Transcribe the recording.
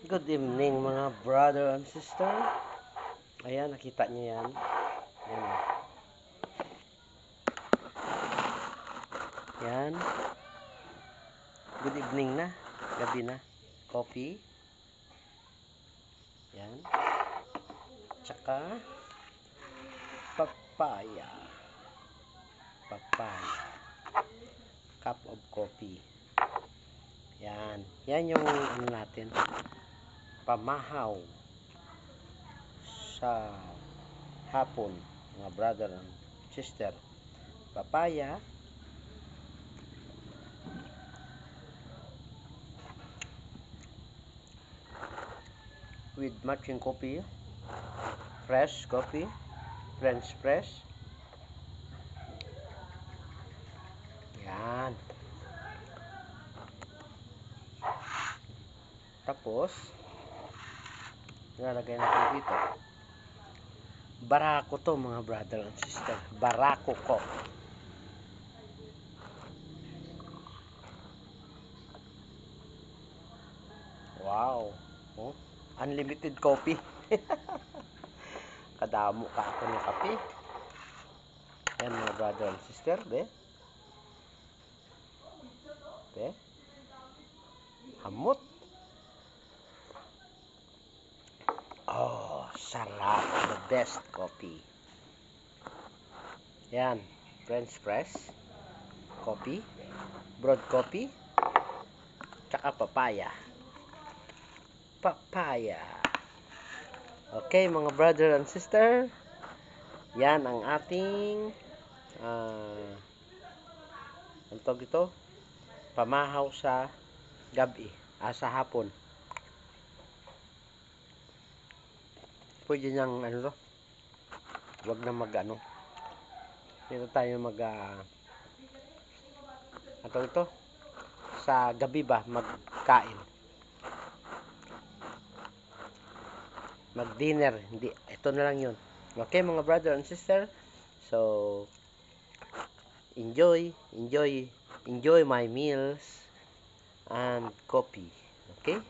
Good evening mga brother and sister. Ayan, nakita niyo yan. Ayan. Yan. Good evening na. Gabi na. Coffee. Yan. Tsaka papaya. Papaya. Cup of coffee. Yan. Yan yung ano natin. Pamahaw sa hapon, mga brother and sister. Papaya, with matching coffee, fresh coffee, French press. Yan. Tapos nalagay natin dito. Barako to mga brother and sister. Barako ko. Wow. Oh, unlimited coffee. Kadamo ka ako ng kape. Yan mga brother and sister. Be. Be. Hamot. Oh, sarap. The best coffee. Yan. French press. Coffee. Broad coffee. Tsaka papaya. Papaya. Okay, mga brother and sister. Yan ang ating ang tawag ito? Pamahaw sa gabi. Sa hapon. Pwede niyang ano to? Huwag na mag ano. Dito tayo mag ano ito? Sa gabi ba magkain? Mag-dinner. Hindi. Ito na lang yun. Okay mga brother and sister. So enjoy my meals and coffee. Okay?